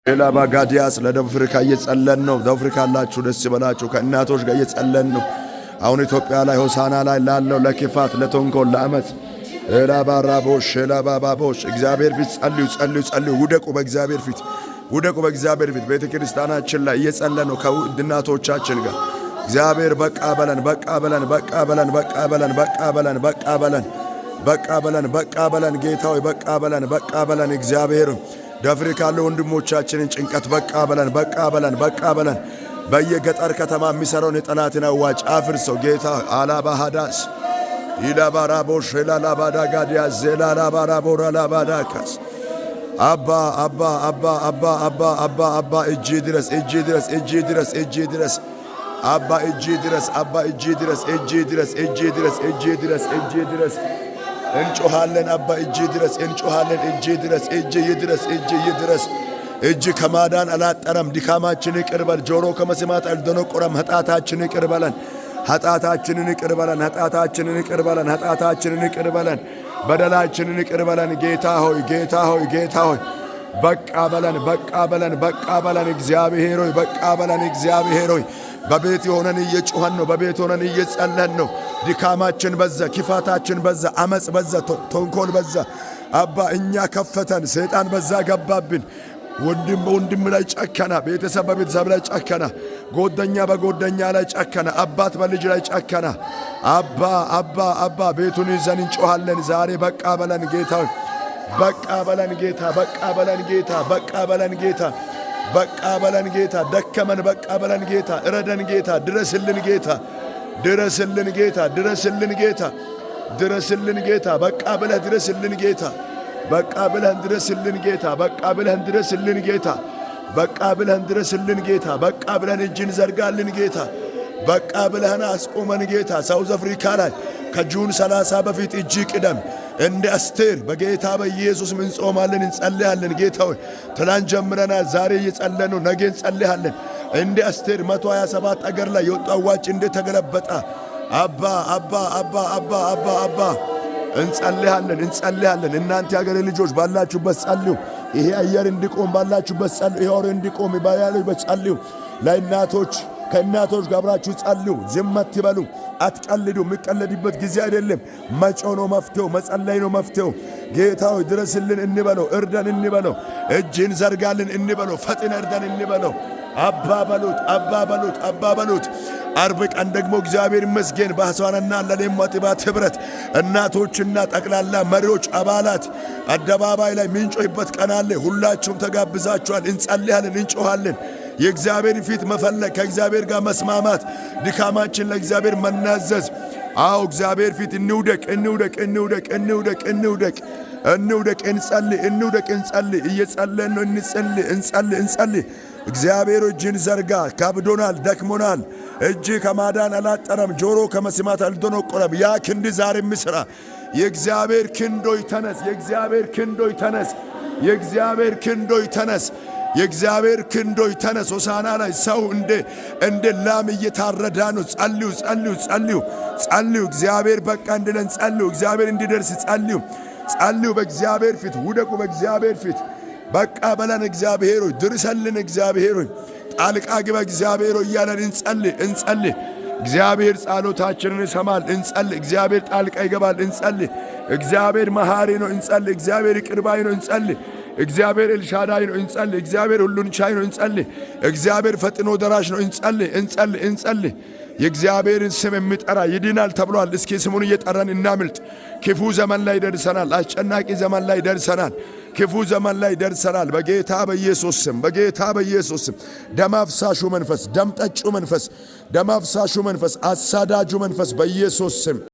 ባጋዲያስ ለደቡብ አፍሪካ እየጸለን ነው። ደቡብ አፍሪካ ያላችሁ ደስ ይበላችሁ። ከእናቶች ጋር እየጸለን ነው። አሁን ኢትዮጵያ ላይ ሆሳና ላይ ላለው ለክፋት፣ ለተንኮል፣ ለአመት ላባራቦሽ ላባባቦሽ እግዚአብሔር ፊት ጸልዩ። ውደቁ በእግዚአብሔር ፊት፣ ውደቁ በእግዚአብሔር ፊት። ቤተ ክርስቲያናችን ላይ እየጸለን ነው ከእናቶቻችን ጋር። እግዚአብሔር በቃ በለን፣ በቃ በለን፣ በቃ በለን፣ በቃ በለን፣ በቃ በለን፣ በቃ በለን፣ በቃ በለን፣ በቃ በለን። ጌታ ሆይ በቃ በለን፣ በቃ በለን። እግዚአብሔር ደፍሪካ ያለው ወንድሞቻችንን ጭንቀት በቃ በለን፣ በቃ በለን፣ በቃ በለን። በየገጠር ከተማ የሚሰራውን የጠላትን አዋጭ አፍርሰው ጌታ አላባሃዳስ ኢላባራቦሽ ላላባዳ ጋዲያ ዜላላባራቦራ ላባዳካስ አባ አባ አባ አባ አባ አባ አባ እጅ ድረስ፣ እጅ ድረስ፣ እጅ ድረስ፣ እጅ ድረስ አባ እጅ ድረስ፣ አባ እጅ ድረስ፣ እጅ ድረስ፣ እጅ ድረስ፣ እጅ ድረስ፣ እጅ ድረስ እንጮሃለን። አባ እጅ ድረስ እንጮሃለን። እጅ ድረስ፣ እጅ ይድረስ፣ እጅ ይድረስ። እጅ ከማዳን አላጠረም። ድካማችን ይቅር በል። ጆሮ ከመስማት አልደነቆረም። ኃጢአታችንን ይቅር በለን፣ ኃጢአታችንን ይቅር በለን፣ ኃጢአታችንን ይቅር በለን፣ ኃጢአታችንን ይቅር በለን፣ በደላችንን ይቅር በለን። ጌታ ሆይ፣ ጌታ ሆይ፣ ጌታ ሆይ በቃ በለን፣ በቃ በለን፣ በቃ በለን። እግዚአብሔር ሆይ በቃ በለን። እግዚአብሔር ሆይ በቤት ሆነን እየጮኸን ነው። በቤት ሆነን እየጸለን ነው። ድካማችን በዛ፣ ክፋታችን በዛ፣ አመጽ በዛ፣ ተንኮል በዛ። አባ እኛ ከፈተን፣ ሰይጣን በዛ ገባብን። ወንድም በወንድም ላይ ጨከና፣ ቤተሰብ በቤተሰብ ላይ ጨከና፣ ጎደኛ በጎደኛ ላይ ጨከና፣ አባት በልጅ ላይ ጨከና። አባ አባ አባ ቤቱን ይዘን እንጮኻለን ዛሬ። በቃ በለን ጌታ፣ በቃ በለን ጌታ፣ በቃ በለን ጌታ፣ በቃ በለን ጌታ፣ በቃ በለን ጌታ። ደከመን፣ በቃ በለን ጌታ። እረደን ጌታ፣ ድረስልን ጌታ፣ ድረስልን ጌታ፣ ድረስልን ጌታ፣ ድረስልን ጌታ። በቃ ብለህ ድረስልን ጌታ፣ በቃ ብለህን ድረስልን ጌታ፣ በቃ ብለህን ድረስልን ጌታ፣ በቃ ብለህን ድረስልን ጌታ፣ በቃ ብለህን እጅን ዘርጋልን ጌታ፣ በቃ ብለህን አስቆመን ጌታ። ሳውዝ አፍሪካ ላይ ከጁን 30 በፊት እጅ ቅደም። እንደ አስቴር በጌታ በኢየሱስ ምን ጾማለን፣ እንጸልያለን። ጌታ ሆይ ትላንት ጀምረናል፣ ዛሬ እየጸለይን ነው፣ ነገ እንጸልያለን። እንደ አስቴር 127 አገር ላይ የወጣው ዋጭ እንደተገለበጠ አባ አባ አባ አባ አባ አባ እንጸልያለን፣ እንጸልያለን። እናንተ ያገሬ ልጆች ባላችሁበት ጸልዩ። ይሄ አየር እንዲቆም ባላችሁበት ጸልዩ። ይሄ ወሬ እንዲቆም ባላችሁበት ጸልዩ። ለእናቶች ከእናቶች ጋር አብራችሁ ጸልዩ። ዝም አትበሉ፣ አትቀልዱ። የሚቀለድበት ጊዜ አይደለም። መጮህ ነው መፍትሄው፣ መጸለይ ነው መፍትሄው። ጌታ ሆይ ድረስልን እንበለው፣ እርዳን እንበለው፣ እጅን ዘርጋልን እንበለው፣ ፈጥነ እርዳን እንበለው። አባ በሉት፣ አባ በሉት፣ አባ በሉት። አርብ ቀን ደግሞ እግዚአብሔር ይመስገን በሐሳዋንና ለሌማ ጥባት ህብረት እናቶችና ጠቅላላ መሪዎች አባላት አደባባይ ላይ ምንጮህበት ቀን አለ። ሁላችሁም ተጋብዛችኋል። እንጸልያለን፣ እንጮሃለን። የእግዚአብሔር ፊት መፈለግ፣ ከእግዚአብሔር ጋር መስማማት፣ ድካማችን ለእግዚአብሔር መናዘዝ። አዎ እግዚአብሔር ፊት እንውደቅ፣ እንውደቅ፣ እንውደቅ፣ እንውደቅ፣ እንውደቅ፣ እንውደቅ፣ እንጸልይ፣ እንውደቅ፣ እንጸልይ። እየጸለይን ነው። እንጸልይ፣ እንጸልይ፣ እንጸልይ። እግዚአብሔር እጅን ዘርጋ። ከብዶናል፣ ደክሞናል። እጅ ከማዳን አላጠረም። ጆሮ ከመስማት አልደነቆረም። ያ ክንድ ዛሬ ምስራ። የእግዚአብሔር ክንዶይ ተነስ፣ የእግዚአብሔር ክንዶይ ተነስ፣ የእግዚአብሔር ክንዶይ ተነስ፣ የእግዚአብሔር ክንዶይ ተነስ። ሆሳና ላይ ሰው እንደ ላም እየታረዳ ነው። ጸልዩ፣ ጸልዩ፣ ጸልዩ፣ ጸልዩ። እግዚአብሔር በቃ እንድለን ጸልዩ። እግዚአብሔር እንዲደርስ ጸልዩ፣ ጸልዩ። በእግዚአብሔር ፊት ውደቁ፣ በእግዚአብሔር ፊት በቃ በለን። እግዚአብሔር ሆይ ድርሰልን፣ እግዚአብሔር ሆይ ጣልቃ ግባ፣ እግዚአብሔር ሆይ እያለን እንጸልይ፣ እንጸልይ። እግዚአብሔር ጸሎታችንን ይሰማል። እንጸልይ። እግዚአብሔር ጣልቃ ይገባል። እንጸልይ። እግዚአብሔር መሐሪ ነው። እንጸልይ። እግዚአብሔር ይቅር ባይ ነው። እንጸልይ። እግዚአብሔር ኤልሻዳይ ነው። እንጸልይ። እግዚአብሔር ሁሉን ቻይ ነው። እንጸልይ። እግዚአብሔር ፈጥኖ ደራሽ ነው። እንጸልይ፣ እንጸልይ፣ እንጸልይ። የእግዚአብሔርን ስም የሚጠራ ይድናል ተብሏል። እስኪ ስሙን እየጠራን እናምልጥ። ክፉ ዘመን ላይ ደርሰናል። አስጨናቂ ዘመን ላይ ደርሰናል። ክፉ ዘመን ላይ ደርሰናል። በጌታ በኢየሱስ ስም፣ በጌታ በኢየሱስ ስም ደም አፍሳሹ መንፈስ፣ ደም ጠጩ መንፈስ፣ ደም አፍሳሹ መንፈስ፣ አሳዳጁ መንፈስ በኢየሱስ ስም